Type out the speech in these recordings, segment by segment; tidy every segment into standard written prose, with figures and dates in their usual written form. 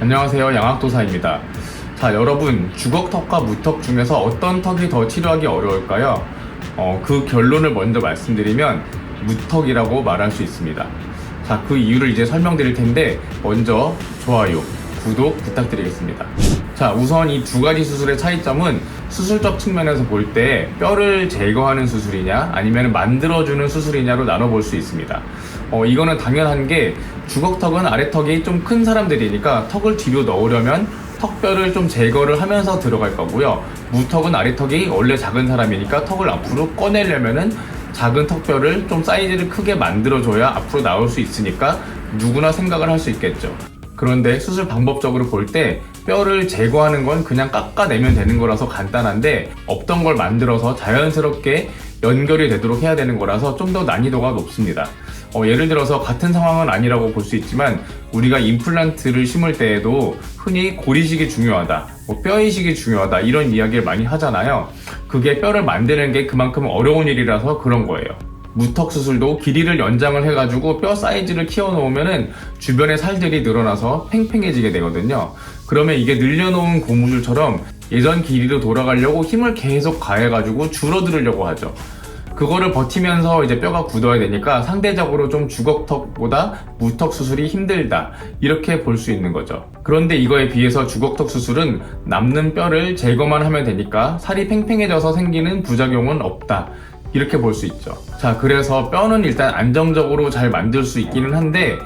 안녕하세요, 양학도사입니다. 자, 여러분, 주걱턱과 무턱 중에서 어떤 턱이 더 치료하기 어려울까요? 그 결론을 먼저 말씀드리면 무턱이라고 말할 수 있습니다. 자, 그 이유를 이제 설명드릴 텐데 먼저 좋아요, 구독 부탁드리겠습니다. 자, 우선 이 두 가지 수술의 차이점은 수술적 측면에서 볼 때 뼈를 제거하는 수술이냐 아니면 만들어주는 수술이냐로 나눠볼 수 있습니다. 이거는 당연한 게 주걱턱은 아래턱이 좀 큰 사람들이니까 턱을 뒤로 넣으려면 턱뼈를 좀 제거를 하면서 들어갈 거고요. 무턱은 아래턱이 원래 작은 사람이니까 턱을 앞으로 꺼내려면은 작은 턱뼈를 좀 사이즈를 크게 만들어줘야 앞으로 나올 수 있으니까 누구나 생각을 할 수 있겠죠. 그런데 수술 방법적으로 볼 때 뼈를 제거하는 건 그냥 깎아내면 되는 거라서 간단한데 없던 걸 만들어서 자연스럽게 연결이 되도록 해야 되는 거라서 좀 더 난이도가 높습니다. 예를 들어서 같은 상황은 아니라고 볼 수 있지만 우리가 임플란트를 심을 때에도 흔히 고리식이 중요하다, 뼈이식이 중요하다 이런 이야기를 많이 하잖아요. 그게 뼈를 만드는 게 그만큼 어려운 일이라서 그런 거예요. 무턱 수술도 길이를 연장을 해가지고 뼈 사이즈를 키워놓으면은 주변에 살들이 늘어나서 팽팽해지게 되거든요. 그러면 이게 늘려놓은 고무줄처럼 예전 길이로 돌아가려고 힘을 계속 가해가지고 줄어들으려고 하죠. 그거를 버티면서 이제 뼈가 굳어야 되니까 상대적으로 좀 주걱턱보다 무턱 수술이 힘들다 이렇게 볼 수 있는 거죠. 그런데 이거에 비해서 주걱턱 수술은 남는 뼈를 제거만 하면 되니까 살이 팽팽해져서 생기는 부작용은 없다 이렇게 볼 수 있죠. 자, 그래서 뼈는 일단 안정적으로 잘 만들 수 있기는 한데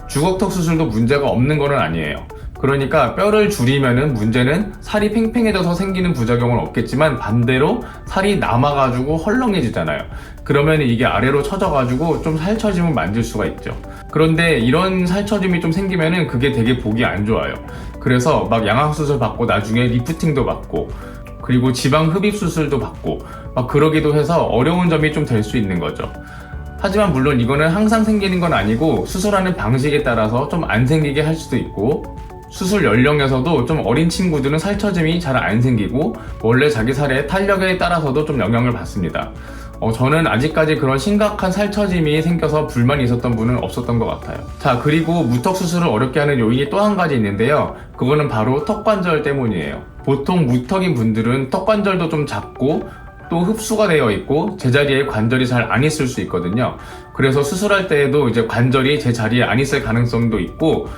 주걱턱 수술도 문제가 없는 건 아니에요. 그러니까 뼈를 줄이면은 문제는 살이 팽팽해져서 생기는 부작용은 없겠지만 반대로 살이 남아가지고 헐렁해지잖아요. 그러면 이게 아래로 처져가지고 좀 살처짐을 만들 수가 있죠. 그런데 이런 살처짐이 좀 생기면은 그게 되게 보기 안 좋아요. 그래서 막 양악수술 받고 나중에 리프팅도 받고 그리고 지방 흡입 수술도 받고 막 그러기도 해서 어려운 점이 좀 될 수 있는 거죠. 하지만 물론 이거는 항상 생기는 건 아니고 수술하는 방식에 따라서 좀 안 생기게 할 수도 있고 수술 연령에서도 좀 어린 친구들은 살처짐이 잘 안 생기고 원래 자기 살의 탄력에 따라서도 좀 영향을 받습니다. 저는 아직까지 그런 심각한 살처짐이 생겨서 불만이 있었던 분은 없었던 것 같아요. 자, 그리고 무턱 수술을 어렵게 하는 요인이 또 한 가지 있는데요. 그거는 바로 턱관절 때문이에요. 보통 무턱인 분들은 턱관절도 좀 작고 또 흡수가 되어 있고 제자리에 관절이 잘 안 있을 수 있거든요. 그래서 수술할 때에도 이제 관절이 제 자리에 안 있을 가능성도 있고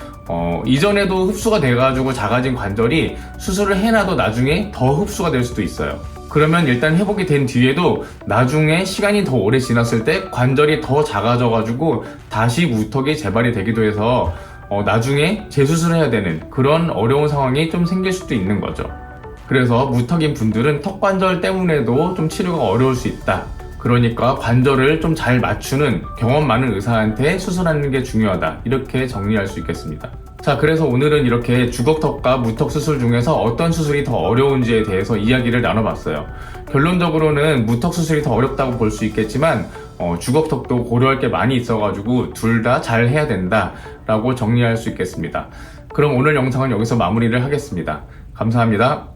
이전에도 흡수가 돼가지고 작아진 관절이 수술을 해놔도 나중에 더 흡수가 될 수도 있어요. 그러면 일단 회복이 된 뒤에도 나중에 시간이 더 오래 지났을 때 관절이 더 작아져가지고 다시 무턱이 재발이 되기도 해서 나중에 재수술을 해야 되는 그런 어려운 상황이 좀 생길 수도 있는 거죠. 그래서 무턱인 분들은 턱관절 때문에도 좀 치료가 어려울 수 있다. 그러니까 관절을 좀 잘 맞추는 경험 많은 의사한테 수술하는 게 중요하다. 이렇게 정리할 수 있겠습니다. 자, 그래서 오늘은 이렇게 주걱턱과 무턱 수술 중에서 어떤 수술이 더 어려운지에 대해서 이야기를 나눠봤어요. 결론적으로는 무턱 수술이 더 어렵다고 볼 수 있겠지만 주걱턱도 고려할 게 많이 있어가지고 둘 다 잘 해야 된다 라고 정리할 수 있겠습니다. 그럼 오늘 영상은 여기서 마무리를 하겠습니다. 감사합니다.